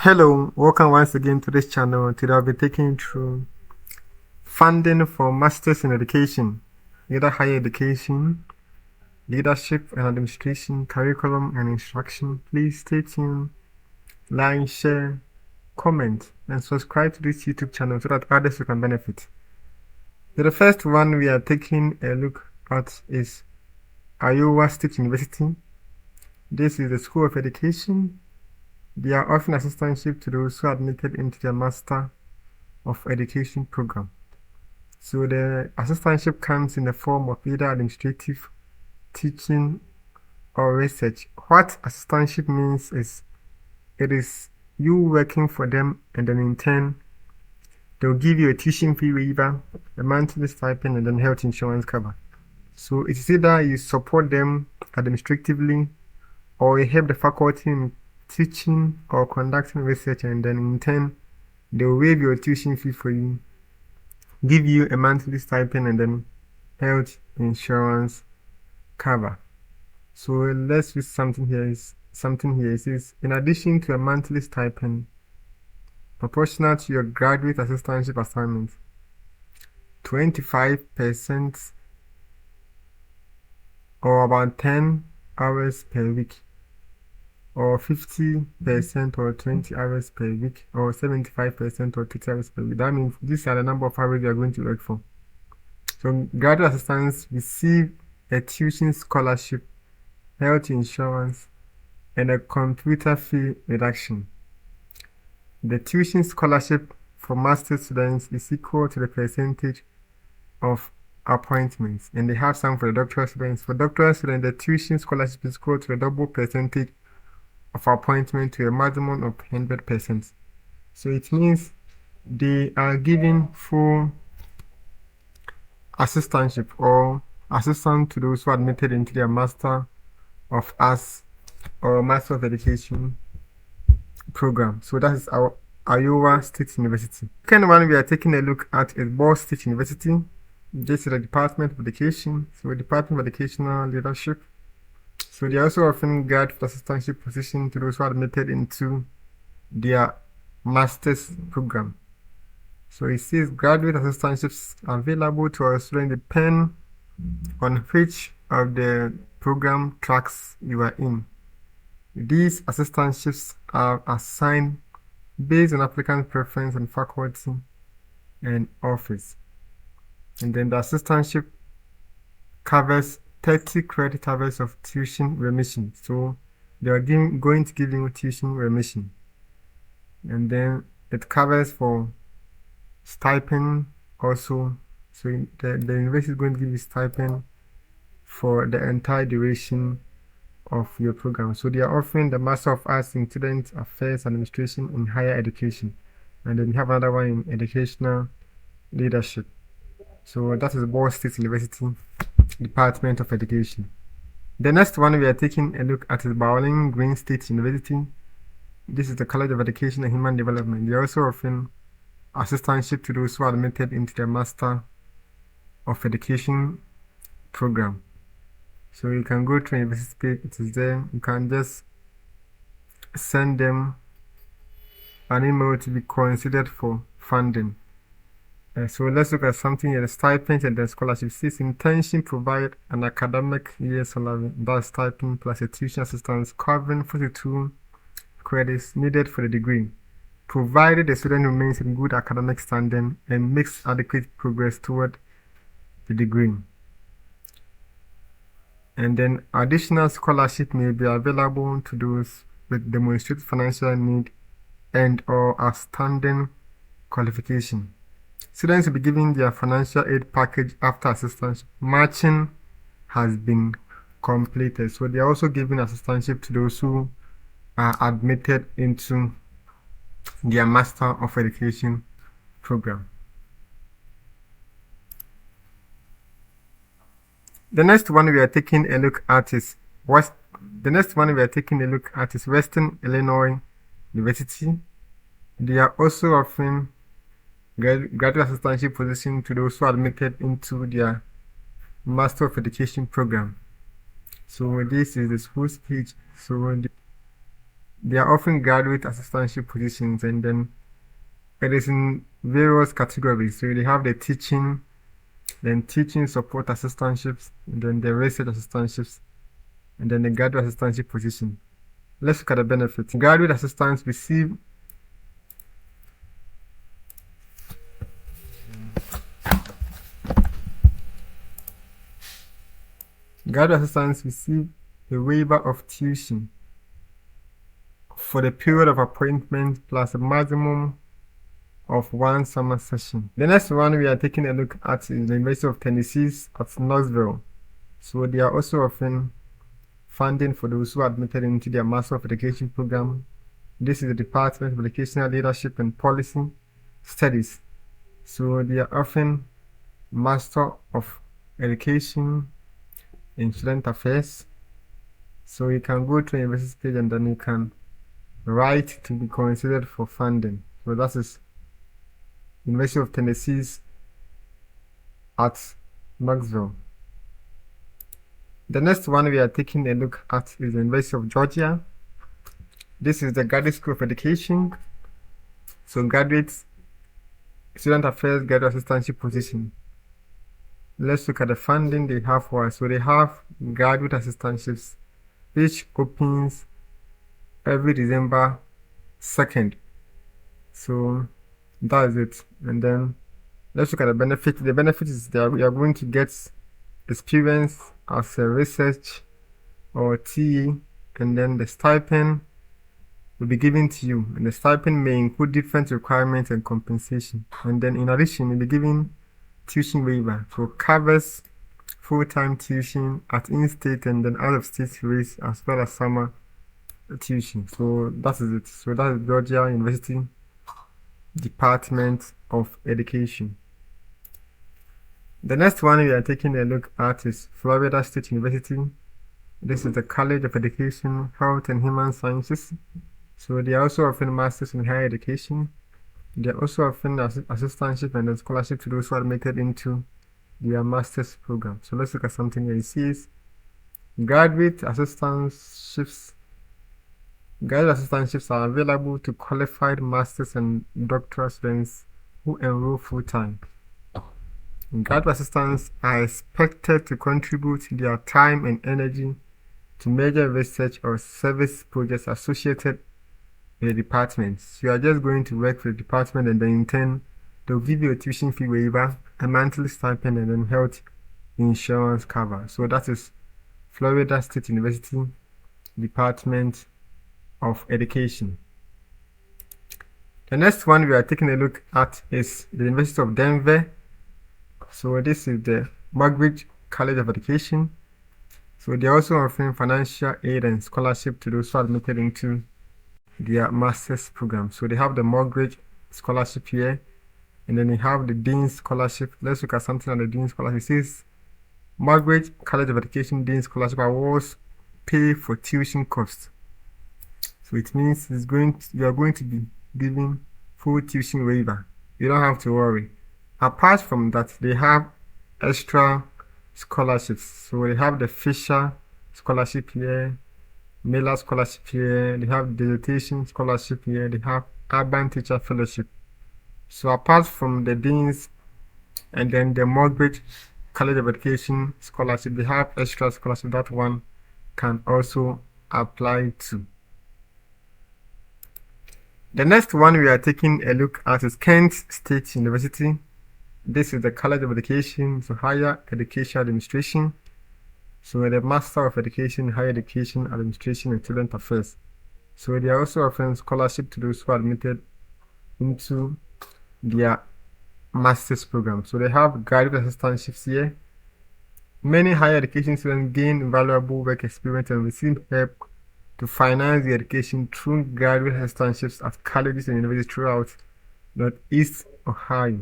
Hello, welcome once again to this channel. Today I'll be taking you through funding for Masters in Education, either higher education, leadership and administration, curriculum and instruction. Please stay tuned, like, share, comment, and subscribe to this YouTube channel so that others can benefit. So the first one we are taking a look at is Iowa State University. This is the School of Education. They are offering assistantship to those who are admitted into their Master of Education program. So the assistantship comes in the form of either administrative, teaching, or research. What assistantship means is it is you working for them, and then in turn they'll give you a tuition fee waiver, a monthly stipend, and then health insurance cover. So it is either you support them administratively or you help the faculty in teaching or conducting research, and then in turn they'll waive your tuition fee for you, give you a monthly stipend, and then health insurance cover. So let's use something here. It says in addition to a monthly stipend proportional to your graduate assistantship assignment, 25% or about 10 hours per week, or 50% or 20 hours per week, or 75% or 30 hours per week. That means these are the number of hours you are going to work for. So graduate assistants receive a tuition scholarship, health insurance, and a computer fee reduction. The tuition scholarship for master students is equal to the percentage of appointments, and they have some for the doctoral students. For doctoral students, the tuition scholarship is equal to the double percentage of appointment to a maximum of 100%. So it means they are giving full assistantship or assistance to those who are admitted into their Master of Arts or Master of Education program. So that is our Iowa State University. The second one we are taking a look at is Ball State University. This is the Department of Education. So Department of Educational Leadership. So they are also offering graduate assistantship position to those who are admitted into their master's program. So it says graduate assistantships are available to our students depend on which of the program tracks you are in. These assistantships are assigned based on applicant preference and faculty and office. And then the assistantship covers 30 credit hours of tuition remission. So they are going to give you tuition remission. And then it covers for stipend also. So the university is going to give you stipend for the entire duration of your program. So they are offering the Master of Arts in Student Affairs Administration in Higher Education. And then you have another one in Educational Leadership. So that is Ball State University, Department of Education. The next one we are taking a look at is Bowling Green State University. This is the College of Education and Human Development. They are also offering assistantship to those who are admitted into their Master of Education program. So you can go to university page, it is there. You can just send them an email to be considered for funding. So let's look at something here. The stipend and the scholarship. Says intention provide an academic year salary, that stipend plus a tuition assistance covering 42 credits needed for the degree, provided the student remains in good academic standing and makes adequate progress toward the degree. And then additional scholarship may be available to those with demonstrated financial need and or outstanding qualification. Students will be given their financial aid package after assistance matching has been completed. So they are also giving assistantship to those who are admitted into their Master of Education program. The next one we are taking a look at is Western Illinois University. They are also offering graduate assistantship position to those who are admitted into their Master of Education program. So this is the school's page. So They are often graduate assistantship positions, and then it is in various categories. So they have the teaching, then teaching support assistantships, and then the research assistantships, and then the graduate assistantship position. Let's look at the benefits. Graduate assistants receive a waiver of tuition for the period of appointment plus a maximum of 1 summer session. The next one we are taking a look at is the University of Tennessee at Knoxville. So they are also offering funding for those who are admitted into their Master of Education program. This is the Department of Educational Leadership and Policy Studies. So they are offering Master of Education in Student Affairs. So you can go to a university page and then you can write to be considered for funding. So that is University of Tennessee at Knoxville. The next one we are taking a look at is the University of Georgia. This is the Graduate School of Education. So graduates, Student Affairs, Graduate Assistantship position. Let's look at the funding they have for us. So they have graduate assistantships, which opens every December 2nd. So that is it. And then let's look at the benefit. The benefit is that we are going to get experience as a research or TA, and then the stipend will be given to you. And the stipend may include different requirements and compensation. And then in addition, you'll be given tuition waiver, so covers full-time tuition at in-state and then out-of-state rates as well as summer tuition. So that is it. So that is Georgia University Department of Education. The next one we are taking a look at is Florida State University. This is the College of Education, Health and Human Sciences. So they are also offering masters in higher education. They are also offering assistantship and scholarship to those who are admitted into their master's program. So let's look at something here. It says graduate assistantships. Graduate assistantships are available to qualified masters and doctoral students who enroll full-time. Graduate assistants are expected to contribute their time and energy to major research or service projects associated with the department. So you are just going to work for the department, and then in turn, they'll give you a tuition fee waiver, a monthly stipend, and then health insurance cover. So that is Florida State University Department of Education. The next one we are taking a look at is the University of Denver. So this is the Morgridge College of Education. So they are also offering financial aid and scholarship to those who are admitted into their master's program. So they have the Morgridge Scholarship here, and then they have the Dean's Scholarship. Let's look at something on the Dean's Scholarship. It says Morgridge College of Education Dean's Scholarship awards pay for tuition costs. So it means you are going to be given full tuition waiver. You don't have to worry. Apart from that, they have extra scholarships. So they have the Fisher Scholarship here, Miller Scholarship here, they have Dissertation Scholarship here, they have Urban Teacher Fellowship. So apart from the Dean's and then the Morgridge College of Education Scholarship, they have extra scholarship that one can also apply to. The next one we are taking a look at is Kent State University. This is the College of Education, so Higher Education Administration. So the Master of Education, Higher Education Administration and Student Affairs. So they are also offering scholarship to those who are admitted into their master's program. So they have graduate assistantships here. Many higher education students gain valuable work experience and receive help to finance their education through graduate assistantships at colleges and universities throughout Northeast Ohio.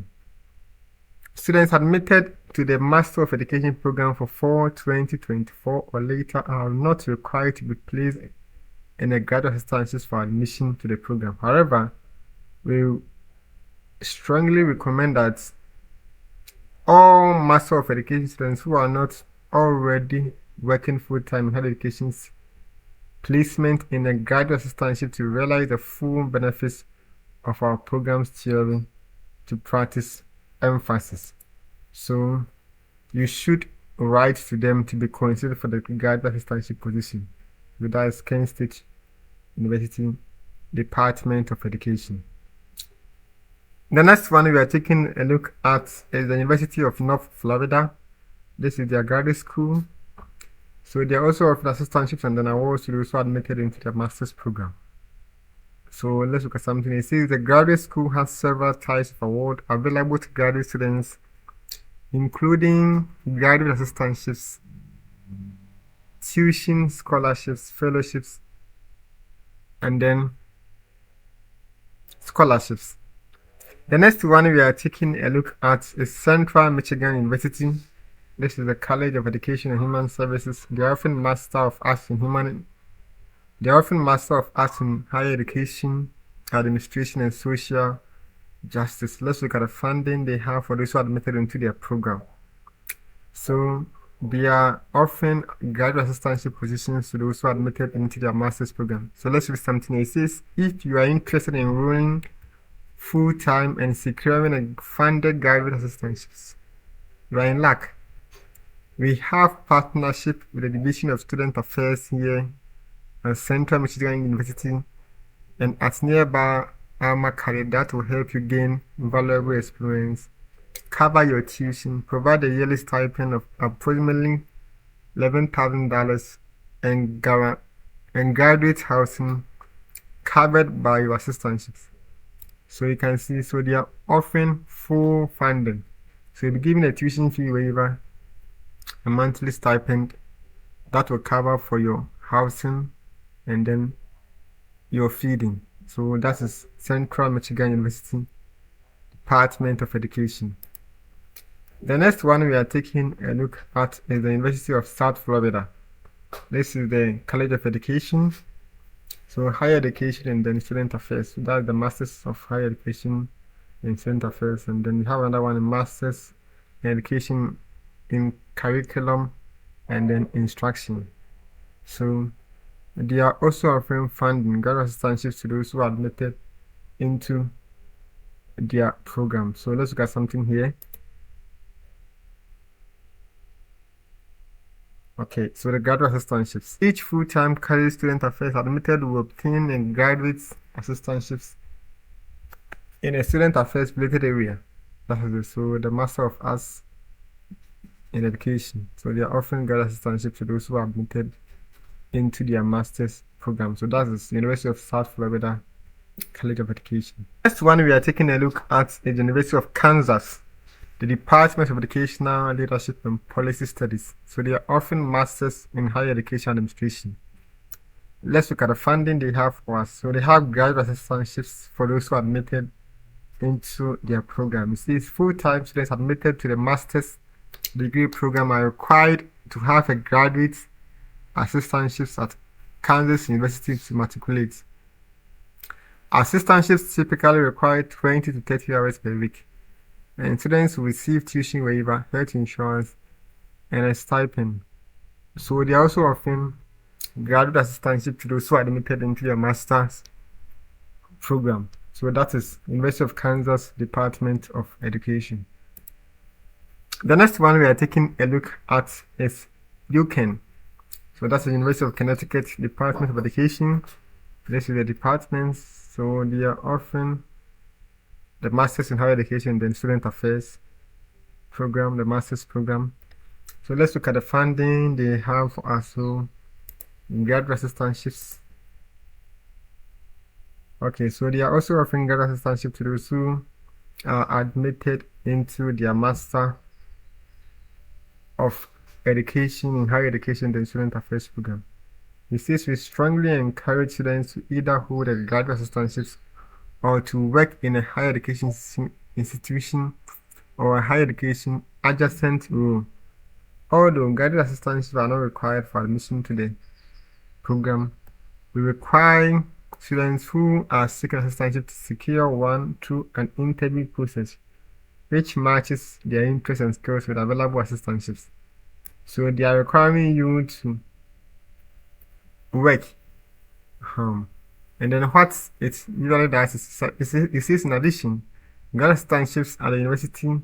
Students admitted to the Master of Education program for fall 2024 or later are not required to be placed in a graduate assistantship for admission to the program. However, we strongly recommend that all Master of Education students who are not already working full-time in higher education placement in a graduate assistantship to realize the full benefits of our program's theory to practice emphasis. So you should write to them to be considered for the graduate assistantship position. So that is Kent State University Department of Education. The next one we are taking a look at is the University of North Florida. This is their graduate school. So they are also offering assistantships and then awards to those who are admitted into their master's program. So let's look at something. It says the graduate school has several types of awards available to graduate students, including graduate assistantships, tuition scholarships, fellowships, and then scholarships. The next one we are taking a look at is Central Michigan University. This is the College of Education and Human Services. They are often Master of Arts in Higher Education, Administration, and Social Justice. Let's look at the funding they have for those who are admitted into their program. So they are offering graduate assistantship positions to those who are admitted into their master's program. So let's read something. It says, if you are interested in enrolling full-time and securing a funded graduate assistantships, you are in luck. We have partnership with the Division of Student Affairs here at Central Michigan University and at nearby Alma College that will help you gain valuable experience, cover your tuition, provide a yearly stipend of approximately $11,000 and graduate housing covered by your assistantships. So you can see, so they are offering full funding. So you'll be given a tuition fee waiver, a monthly stipend that will cover for your housing and then your feeding. So that is Central Michigan University Department of Education. The next one we are taking a look at is the University of South Florida. This is the College of Education. So Higher Education and then Student Affairs. So that's the Masters of Higher Education and Student Affairs. And then we have another one, Masters in Education in Curriculum and then Instruction. So they are also offering funding, graduate assistantships to those who are admitted into their program. So let's look at something here. Okay, so the graduate assistantships. Each full-time college student affairs admitted will obtain a graduate assistantships in a student affairs related area. That is it. So the Master of Arts in Education. So they are offering graduate assistantships to those who are admitted into their master's program. So that is University of South Florida College of Education. Next one we are taking a look at is the University of Kansas, the Department of Educational Leadership and Policy Studies. So they are offering masters in higher education administration. Let's look at the funding they have for us. So they have graduate assistantships for those who are admitted into their program. You see, full-time students admitted to the master's degree program are required to have a graduate assistantships at Kansas University to matriculate. Assistantships typically require 20 to 30 hours per week, and students will receive tuition waiver, health insurance, and a stipend. So they are also offering graduate assistantship to those who are admitted into their master's program. So that is University of Kansas Department of Education. The next one we are taking a look at is UConn. So that's the University of Connecticut Department of Education. This is the department. So they are offering the Masters in Higher Education and then Student Affairs program, the Masters program. So let's look at the funding they have for us. So graduate assistantships. Okay, so they are also offering graduate assistantship to those who are admitted into their Master of Education in Higher Education and Student Affairs program. It says we strongly encourage students to either hold a graduate assistantships or to work in a higher education institution or a higher education adjacent role. Although graduate assistantships are not required for admission to the program, we require students who are seeking assistantship to secure one through an interview process which matches their interests and skills with available assistantships. So they are requiring you to work And then what it usually does is it says in addition, graduate assistantships at the University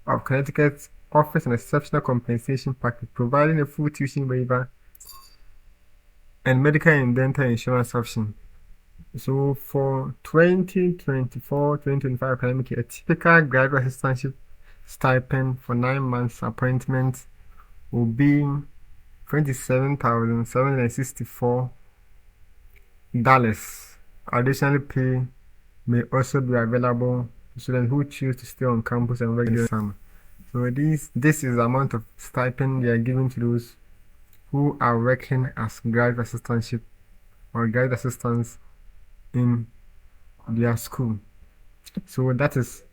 of Connecticut offers an exceptional compensation package, providing a full tuition waiver and medical and dental insurance option. So for 2024-2025 academic year, a typical graduate assistantship stipend for 9 months appointment will be $27,764. Additional pay may also be available to students who choose to stay on campus and work during summer. So this is the amount of stipend they are giving to those who are working as graduate assistantship or graduate assistants in their school. So that is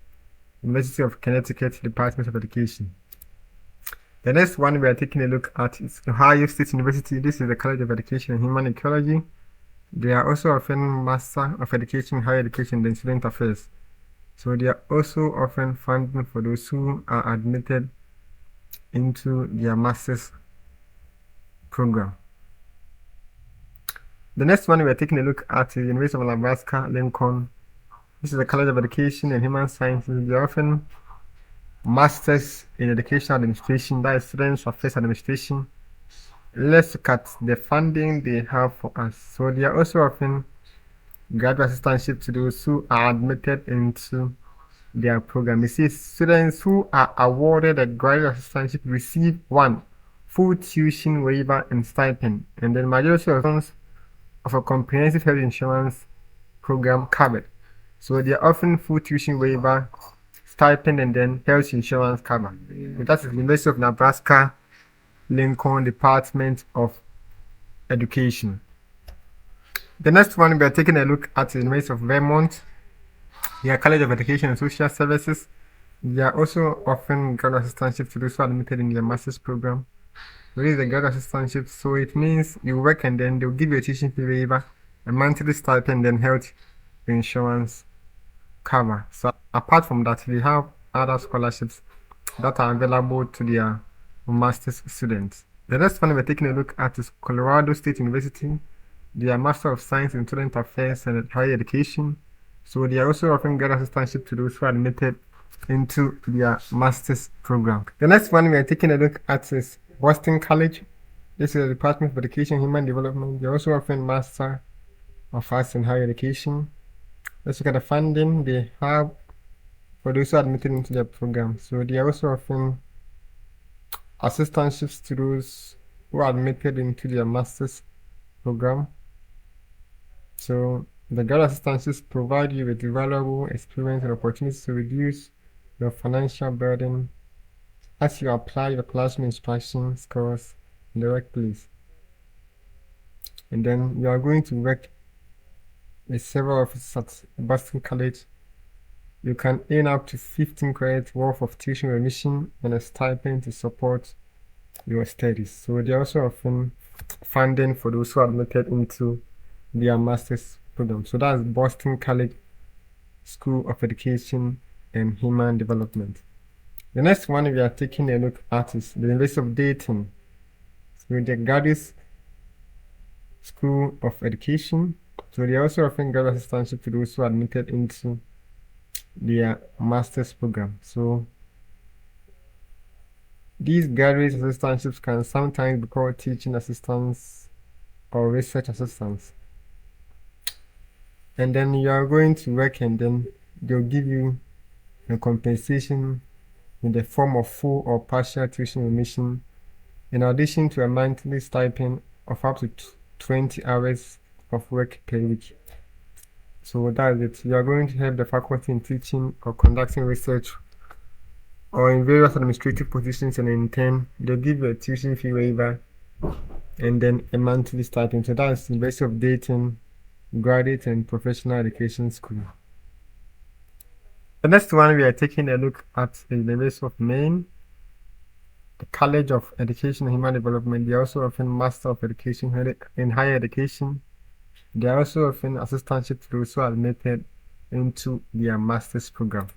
University of Connecticut Department of Education. The next one we are taking a look at is Ohio State University. This is the College of Education and Human Ecology. They are also offering Master of Education, Higher Education, and Student Affairs. So they are also offering funding for those who are admitted into their master's program. The next one we are taking a look at is the University of Nebraska Lincoln. This is the College of Education and Human Sciences. They are offering Masters in Education Administration, that is Student Affairs Administration. Let's look at the funding they have for us. So they are also offering graduate assistantship to those who are admitted into their program. You see, students who are awarded a graduate assistantship receive one full tuition waiver and stipend, and then majority of a comprehensive health insurance program covered. So they are offering full tuition waiver, stipend, and then health insurance cover. So that is the University of Nebraska Lincoln Department of Education. The next one we are taking a look at the University of Vermont. Their College of Education and Social Services. They are also offering graduate assistantship to those who are admitted in their master's program. What is the graduate assistantship? So it means you work and then they'll give you a teaching fee waiver, a monthly stipend, and health insurance cover. So apart from that, we have other scholarships that are available to their master's students. The next one we're taking a look at is Colorado State University. They are Master of Science in Student Affairs and Higher Education. So they are also offering graduate assistantship to those who are admitted into their master's program. The next one we are taking a look at is Boston College. This is the Department of Education and Human Development. They are also offering Master of Arts in Higher Education. Let's look at the funding they have for those who are admitted into their program. So they are also offering assistantships to those who are admitted into their master's program. So the graduate assistantships provide you with valuable experience and opportunities to reduce your financial burden as you apply your classroom instruction skills in the workplace. And then you are going to work with several offices at Boston College. You can earn up to 15 credits worth of tuition remission and a stipend to support your studies. So they are also offering funding for those who are admitted into their master's program. So that's Boston College School of Education and Human Development. The next one we are taking a look at is the University of Dayton. So the Graduate School of Education. So they are also offering graduate assistantship to those who are admitted into their master's program. So these graduate assistantships can sometimes be called teaching assistants or research assistants. And then you are going to work and then they'll give you a compensation in the form of full or partial tuition remission in addition to a monthly stipend of up to 20 hours of work per week. So that's it. You are going to help the faculty in teaching or conducting research or in various administrative positions, and in turn they'll give you a tuition fee waiver and then a monthly stipend. So that's the University of Dayton Graduate and Professional Education School. The next one we are taking a look at is the University of Maine, the College of Education and Human Development. They are also offering Master of Education in Higher Education. They are also offering assistantship to those who are admitted into their master's program.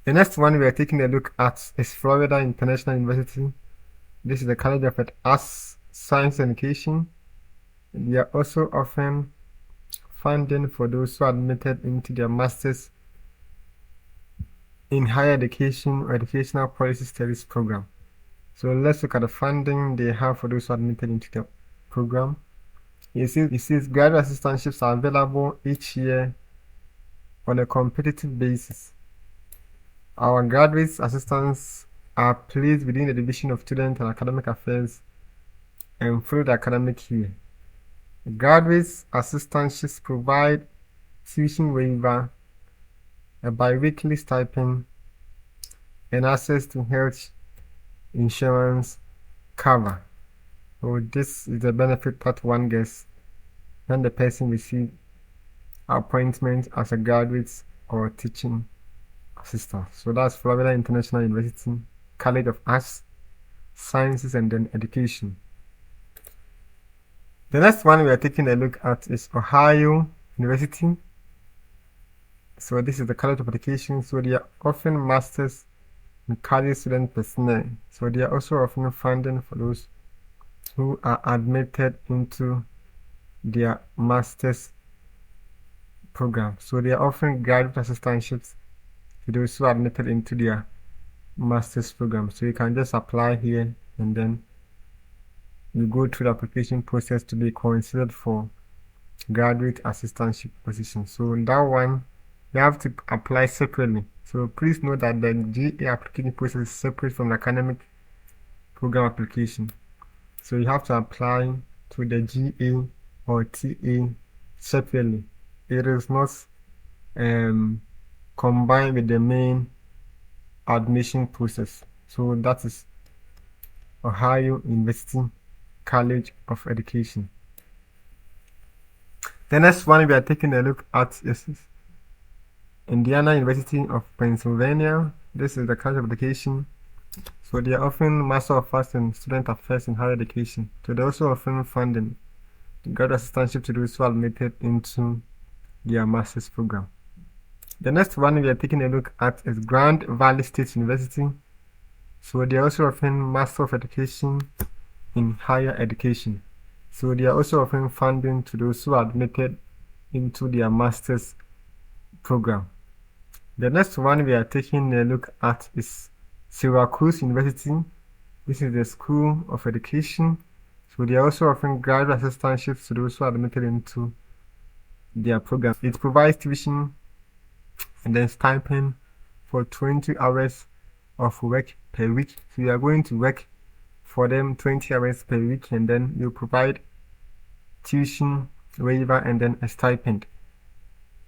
The next one we are taking a look at is Florida International University. This is the College of Arts, Science and Education. They are also offering funding for those who are admitted into their masters in higher education or educational policy studies program. So let's look at the funding they have for those who are admitted into the program. It says graduate assistantships are available each year on a competitive basis. Our graduate assistants are placed within the Division of Student and Academic Affairs and through the academic year. Graduate assistantships provide tuition waiver, a bi-weekly stipend, and access to health insurance cover. So this is the benefit that one gets when the person receives appointment as a graduate or teaching assistant. So that's Florida International University College of Arts, Sciences, and then Education. The next one we are taking a look at is Ohio University. So this is the College of Education. So they are offering masters in college student personnel. So they are also offering funding for those who are admitted into their master's program. So they are offering graduate assistantships to those who are admitted into their master's program. So you can just apply here and then you go through the application process to be considered for graduate assistantship position. So in that one, you have to apply separately. So please note that the GA application process is separate from the academic program application. So you have to apply to the GA or TA separately. It is not combined with the main admission process. So that is Ohio University College of Education. The next one we are taking a look at is Indiana University of Pennsylvania. This is the College of Education. So they are offering Master of Arts in Student Affairs in Higher Education. So they are also offering funding to graduate assistantship to those who are admitted into their master's program. The next one we are taking a look at is Grand Valley State University. So they are also offering Master of Education in Higher Education. So they are also offering funding to those who are admitted into their master's program. The next one we are taking a look at is Syracuse University. This is the School of Education. So they are also offering graduate assistantships to those who are admitted into their program. It provides tuition and then stipend for 20 hours of work per week. So you are going to work for them 20 hours per week, and then you provide tuition waiver and then a stipend.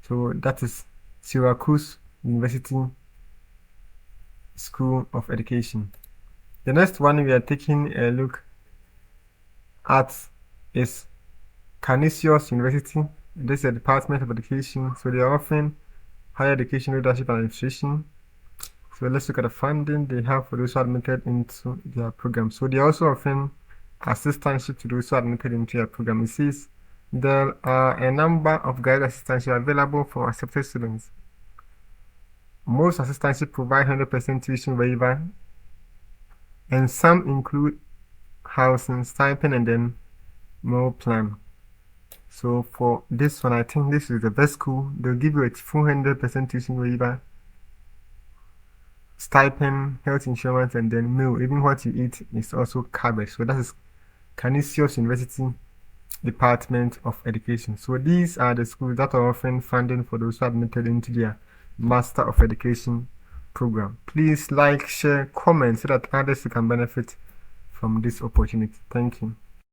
So that is Syracuse University School of Education. The next one we are taking a look at is Canisius University. This is the Department of Education. So they are offering higher education leadership and administration. So let's look at the funding they have for those who are admitted into their program. So they are also offering assistantship to those who are admitted into their program. It says there are a number of graduate assistantships available for accepted students. Most assistantships provide 100% tuition waiver, and some include housing, stipend, and then meal plan. So for this one, I think this is the best school. They'll give you a full 100% tuition waiver, stipend, health insurance, and then meal. Even what you eat is also covered. So that is Canisius University Department of Education. So these are the schools that are offering funding for those who are admitted into their Master of Education program. Please like, share, comment so that others can benefit from this opportunity. Thank you.